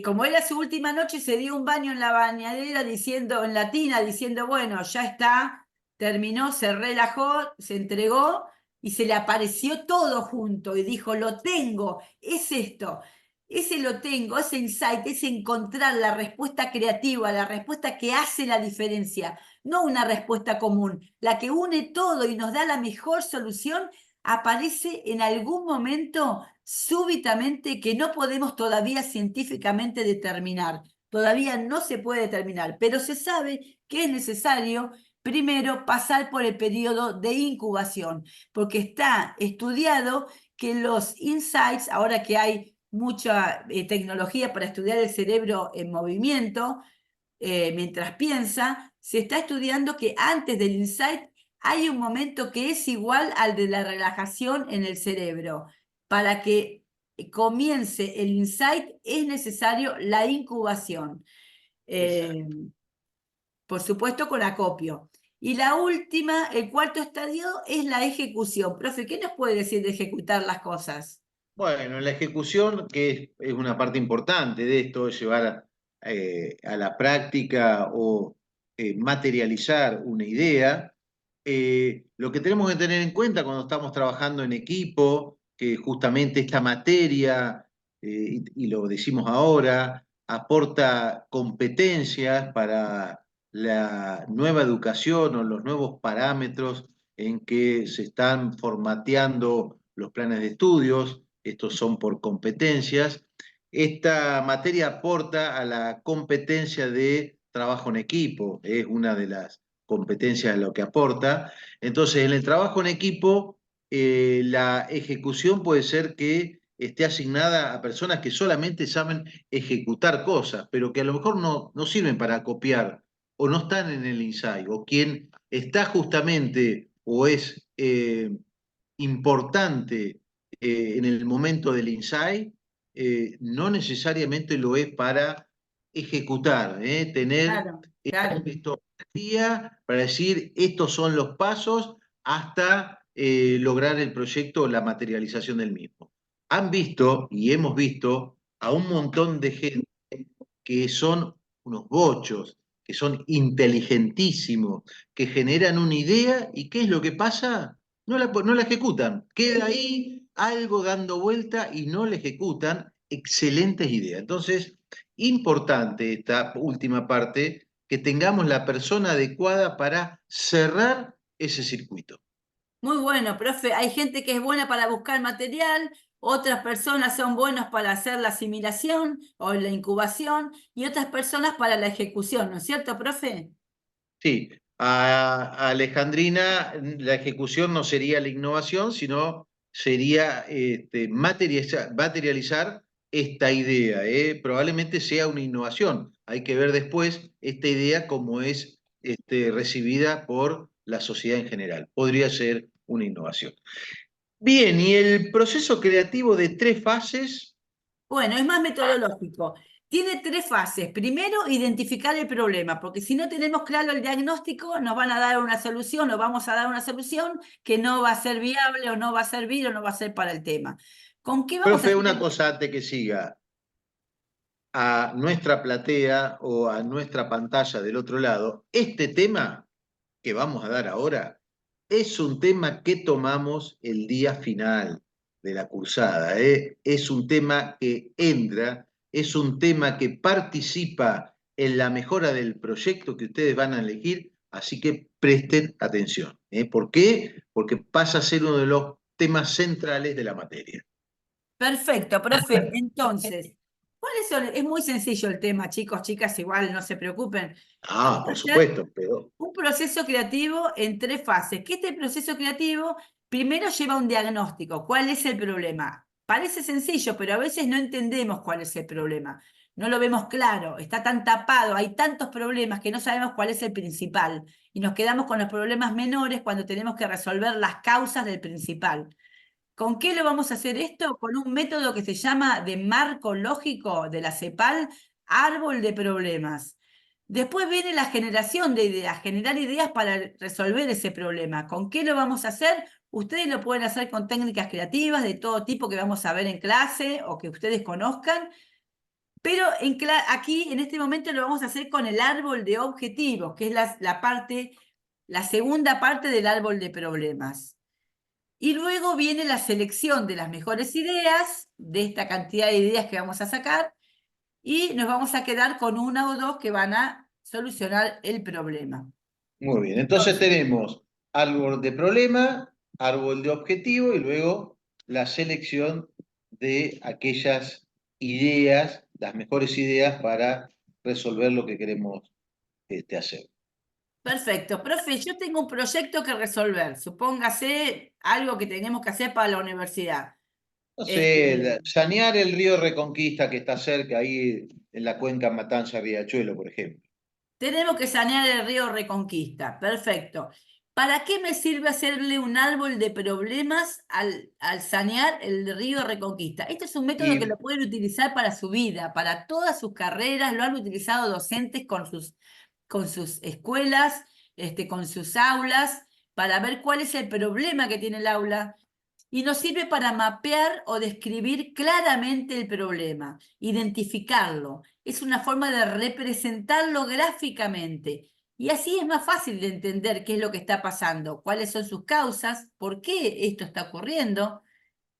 como era su última noche, se dio un baño en la bañadera diciendo, en la tina, diciendo, bueno, ya está, terminó, se relajó, se entregó y se le apareció todo junto y dijo, lo tengo, es esto. Ese lo tengo, ese insight, es encontrar la respuesta creativa, la respuesta que hace la diferencia, no una respuesta común, la que une todo y nos da la mejor solución, aparece en algún momento súbitamente que no podemos todavía científicamente determinar. Todavía no se puede determinar, pero se sabe que es necesario primero pasar por el periodo de incubación, porque está estudiado que los insights, ahora que hay mucha tecnología para estudiar el cerebro en movimiento, mientras piensa, se está estudiando que antes del insight hay un momento que es igual al de la relajación en el cerebro. Para que comience el insight es necesario la incubación. Por supuesto con acopio. Y la última, el cuarto estadio, es la ejecución. Profe, ¿qué nos puede decir de ejecutar las cosas? Bueno, la ejecución, que es una parte importante de esto, es llevar a la práctica o materializar una idea. Lo que tenemos que tener en cuenta cuando estamos trabajando en equipo, que justamente esta materia, y lo decimos ahora, aporta competencias para la nueva educación o los nuevos parámetros en que se están formateando los planes de estudios. Estos son por competencias. Esta materia aporta a la competencia de trabajo en equipo, es una de las competencias de lo que aporta. Entonces, en el trabajo en equipo, la ejecución puede ser que esté asignada a personas que solamente saben ejecutar cosas, pero que a lo mejor no sirven para copiar o no están en el ensayo, o quien está justamente o es importante en el momento del insight, no necesariamente lo es para ejecutar, tener Claro, claro. metodología para decir estos son los pasos hasta lograr el proyecto o la materialización del mismo. Han visto y hemos visto a un montón de gente que son unos bochos, que son inteligentísimos, que generan una idea y ¿qué es lo que pasa? No la ejecutan. Queda ahí algo dando vuelta y no la ejecutan. Excelentes ideas. Entonces, importante esta última parte, que tengamos la persona adecuada para cerrar ese circuito. Muy bueno, profe. Hay gente que es buena para buscar material, otras personas son buenas para hacer la asimilación o la incubación y otras personas para la ejecución, ¿no es cierto, profe? Sí, a Alejandrina la ejecución no sería la innovación, sino sería materializar esta idea. Probablemente sea una innovación. Hay que ver después esta idea cómo es recibida por la sociedad en general. Podría ser una innovación. Bien, y el proceso creativo de 3 fases. Bueno, es más metodológico. Tiene 3 fases. Primero, identificar el problema, porque si no tenemos claro el diagnóstico, nos van a dar una solución, o vamos a dar una solución que no va a ser viable, o no va a servir, o no va a ser para el tema. ¿Con qué vamos a Profe, hacer? una cosa antes que siga. A nuestra platea o a nuestra pantalla del otro lado, este tema que vamos a dar ahora es un tema que tomamos el día final de la cursada, ¿eh? Es un tema que entra, es un tema que participa en la mejora del proyecto que ustedes van a elegir, así que presten atención, ¿eh? ¿Por qué? Porque pasa a ser uno de los temas centrales de la materia. Perfecto, profe. Entonces, ¿cuáles son? Es muy sencillo el tema, chicos, chicas, igual no se preocupen. Vamos Ah, a por hacer supuesto, pero un proceso creativo en 3 fases. Que este proceso creativo primero lleva un diagnóstico. ¿Cuál es el problema? Parece sencillo, pero a veces no entendemos cuál es el problema. No lo vemos claro, está tan tapado, hay tantos problemas que no sabemos cuál es el principal. Y nos quedamos con los problemas menores cuando tenemos que resolver las causas del principal. ¿Con qué lo vamos a hacer esto? Con un método que se llama de marco lógico de la CEPAL, árbol de problemas. Después viene la generación de ideas, generar ideas para resolver ese problema. ¿Con qué lo vamos a hacer? Ustedes lo pueden hacer con técnicas creativas de todo tipo que vamos a ver en clase o que ustedes conozcan, pero aquí en este momento lo vamos a hacer con el árbol de objetivos, que es la segunda parte del árbol de problemas. Y luego viene la selección de las mejores ideas, de esta cantidad de ideas que vamos a sacar, y nos vamos a quedar con 1 o 2 que van a solucionar el problema. muy bien. Entonces Entonces, tenemos árbol de problema, árbol de objetivo y luego la selección de aquellas ideas, las mejores ideas para resolver lo que queremos hacer. perfecto. Profe, yo tengo un proyecto que resolver. Supóngase algo que tenemos que hacer para la universidad. No sé, Este, sanear el río Reconquista que está cerca ahí en la cuenca Matanza-Riachuelo, por ejemplo. Tenemos que sanear el río Reconquista. Perfecto. ¿Para qué me sirve hacerle un árbol de problemas al sanear el río Reconquista? Este es un método que Y lo pueden utilizar para su vida, para todas sus carreras. Lo han utilizado docentes con sus escuelas, con sus aulas, para ver cuál es el problema que tiene el aula. Y nos sirve para mapear o describir claramente el problema, identificarlo. Es una forma de representarlo gráficamente. Y así es más fácil de entender qué es lo que está pasando, cuáles son sus causas, por qué esto está ocurriendo,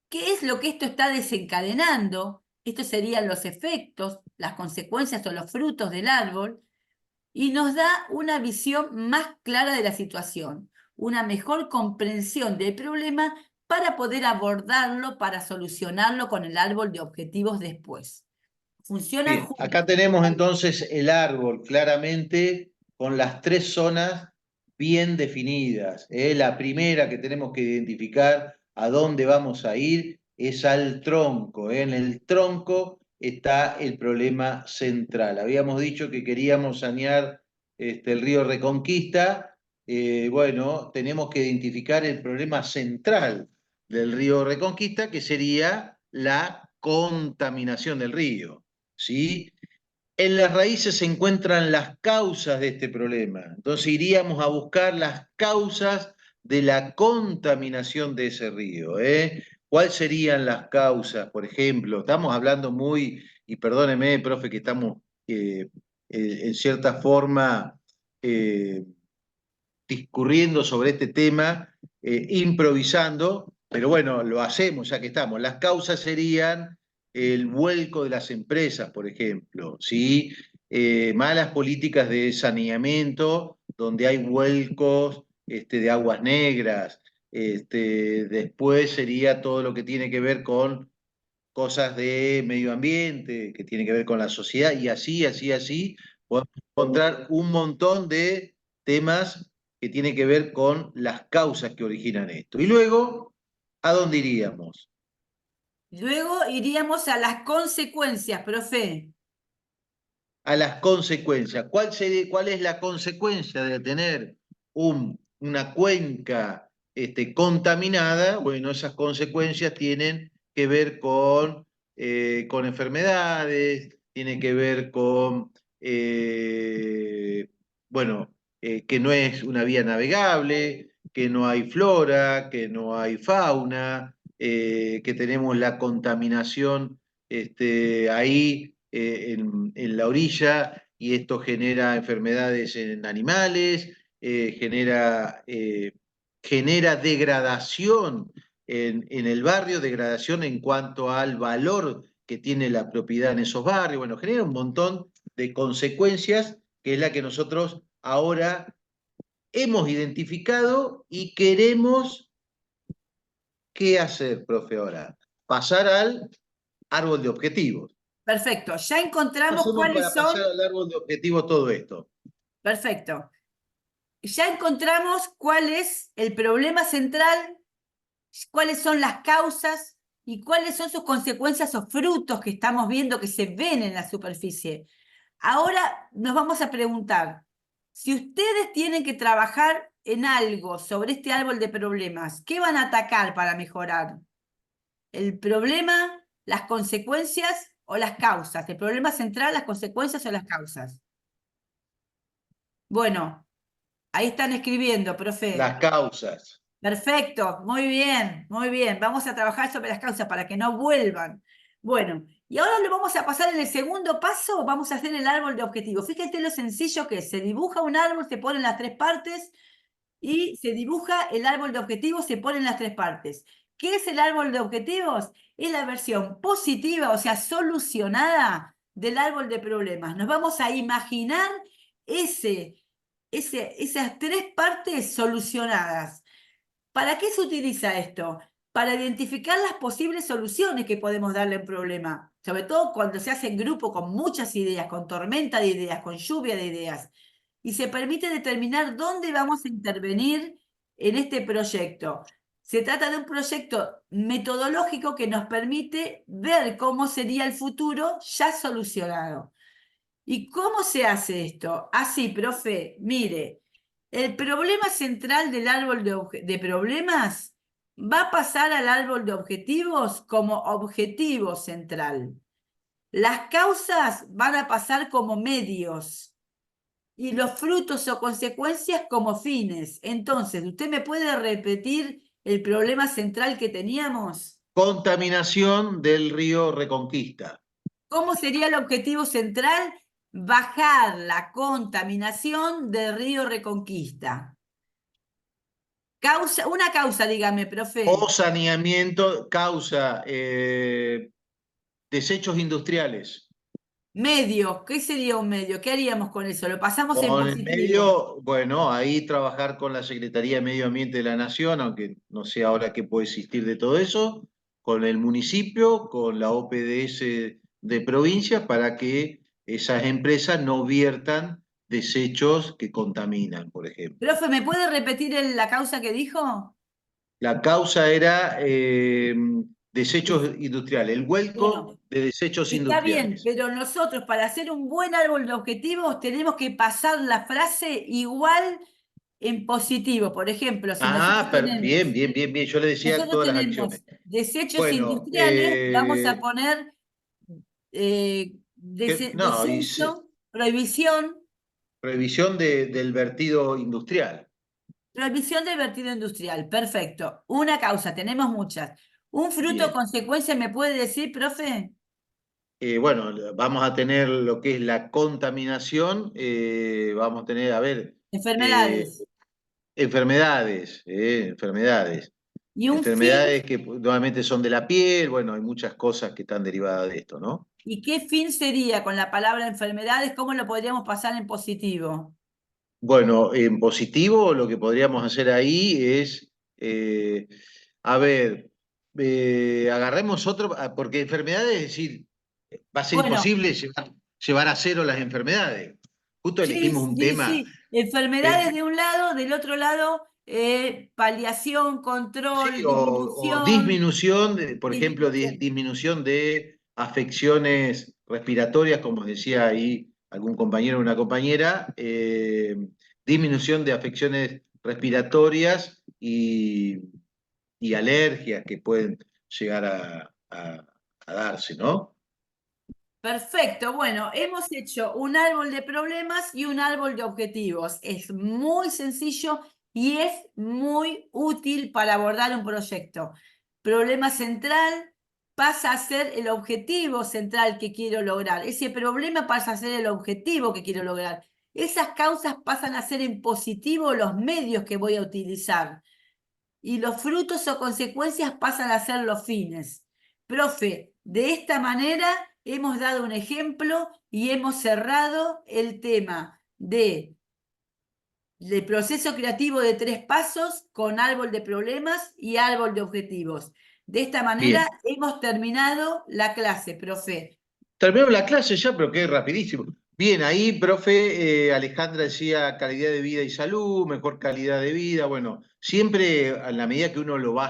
qué es lo que esto está desencadenando. Estos serían los efectos, las consecuencias o los frutos del árbol. Y nos da una visión más clara de la situación, una mejor comprensión del problema para poder abordarlo, para solucionarlo con el árbol de objetivos después. Funcionan bien, juntos. acá tenemos entonces el árbol claramente con las 3 zonas bien definidas. La primera que tenemos que identificar a dónde vamos a ir es al tronco. En el tronco está el problema central. Habíamos dicho que queríamos sanear el río Reconquista. Bueno, tenemos que identificar el problema central del río Reconquista, que sería la contaminación del río. ¿Sí? En las raíces se encuentran las causas de este problema. Entonces iríamos a buscar las causas de la contaminación de ese río. ¿Cuáles serían las causas? Por ejemplo, estamos hablando y perdóneme, profe, que estamos en cierta forma eh, discurriendo sobre este tema, improvisando, pero bueno, lo hacemos ya que estamos. Las causas serían el vuelco de las empresas, por ejemplo, ¿sí? Malas políticas de saneamiento, donde hay vuelcos de aguas negras. Después sería todo lo que tiene que ver con cosas de medio ambiente, que tiene que ver con la sociedad, y así, podemos encontrar un montón de temas que tienen que ver con las causas que originan esto. Y luego, ¿a dónde iríamos? Luego iríamos a las consecuencias, profe. A las consecuencias. ¿Cuál es la consecuencia de tener una cuenca contaminada, bueno, esas consecuencias tienen que ver con enfermedades, tiene que ver con, bueno, que no es una vía navegable, que no hay flora, que no hay fauna, que tenemos la contaminación ahí en la orilla y esto genera enfermedades en animales, genera degradación en el barrio, degradación en cuanto al valor que tiene la propiedad en esos barrios, bueno, genera un montón de consecuencias que es la que nosotros ahora hemos identificado y queremos, ¿qué hacer, profe, ahora? Pasar al árbol de objetivos. Perfecto, ya ¿Cómo encontramos hacemos cuáles para pasar son, al árbol de objetivos todo esto? perfecto, ya encontramos cuál es el problema central, cuáles son las causas y cuáles son sus consecuencias o frutos que estamos viendo que se ven en la superficie. Ahora nos vamos a preguntar, si ustedes tienen que trabajar en algo sobre este árbol de problemas, ¿qué van a atacar para mejorar? ¿El problema, las consecuencias o las causas? ¿El problema central, las consecuencias o las causas? Bueno, ahí están escribiendo, profe. Las causas. Perfecto, muy bien, muy bien. Vamos a trabajar sobre las causas para que no vuelvan. Bueno, y ahora lo vamos a pasar en el segundo paso, vamos a hacer el árbol de objetivos. Fíjate lo sencillo que es. Se dibuja un árbol, se ponen las tres partes y se dibuja el árbol de objetivos, se ponen las tres partes. ¿Qué es el árbol de objetivos? Es la versión positiva, o sea, solucionada del árbol de problemas. Nos vamos a imaginar esas tres partes solucionadas. ¿Para qué se utiliza esto? Para identificar las posibles soluciones que podemos darle a un problema, sobre todo cuando se hace en grupo con muchas ideas, con tormenta de ideas, con lluvia de ideas, y se permite determinar dónde vamos a intervenir en este proyecto. Se trata de un proyecto metodológico que nos permite ver cómo sería el futuro ya solucionado. ¿Y cómo se hace esto? Así, profe, mire, el problema central del árbol de problemas va a pasar al árbol de objetivos como objetivo central. Las causas van a pasar como medios y los frutos o consecuencias como fines. Entonces, ¿usted me puede repetir el problema central que teníamos? Contaminación del río Reconquista. ¿Cómo sería el objetivo central? Bajar la contaminación del río Reconquista. Una causa, dígame, profe. O saneamiento causa desechos industriales. Medio, ¿qué sería un medio? ¿Qué haríamos con eso? Lo pasamos en Con el positivo. medio, bueno, ahí trabajar con la Secretaría de Medio Ambiente de la Nación, aunque no sé ahora qué puede existir de todo eso, con el municipio, con la OPDS de provincia, para que esas empresas no viertan desechos que contaminan, por ejemplo. Profe, ¿me puede repetir la causa que dijo? La causa era desechos Es- industriales, el vuelco Bueno, de desechos está bien, industriales. pero nosotros para hacer un buen árbol de objetivos tenemos que pasar la frase igual en positivo. Por ejemplo, si Ah, bien, bien, bien, bien. Yo le decía nosotros todas las tenemos acciones. desechos Bueno, industriales, vamos a poner no, desecho, prohibición, revisión del vertido industrial. prohibición del vertido industrial. Perfecto. Una causa, tenemos muchas. ¿Un fruto o Bien. consecuencia me puede decir, profe? Bueno, vamos a tener lo que es la contaminación, vamos a tener, a ver, eh, Enfermedades. enfermedades. ¿Y un fin? Enfermedades que nuevamente son de la piel, bueno, hay muchas cosas que están derivadas de esto, ¿no? ¿Y qué fin sería con la palabra enfermedades? ¿Cómo lo podríamos pasar en positivo? Bueno, en positivo lo que podríamos hacer ahí es, a ver, agarremos otro, porque enfermedades, es decir, va a ser Bueno, imposible llevar a cero las enfermedades. Justo sí, elegimos un sí, tema, sí. Enfermedades de un lado, del otro lado, paliación, sí, control, o disminución. disminución, por ejemplo, Disminución. disminución de afecciones respiratorias, como decía ahí algún compañero o una compañera, disminución de afecciones respiratorias y alergias que pueden llegar a darse, ¿no? Perfecto, bueno, hemos hecho un árbol de problemas y un árbol de objetivos. Es muy sencillo y es muy útil para abordar un proyecto. Problema central pasa a ser el objetivo central que quiero lograr. Ese problema pasa a ser el objetivo que quiero lograr. Esas causas pasan a ser en positivo los medios que voy a utilizar. Y los frutos o consecuencias pasan a ser los fines. Profe, de esta manera hemos dado un ejemplo y hemos cerrado el tema del proceso creativo de 3 pasos con árbol de problemas y árbol de objetivos. De esta manera hemos terminado la clase, profe. Terminamos la clase ya, pero qué rapidísimo. Bien, ahí, profe, Alejandra decía calidad de vida y salud, mejor calidad de vida. Bueno, siempre a la medida que uno lo va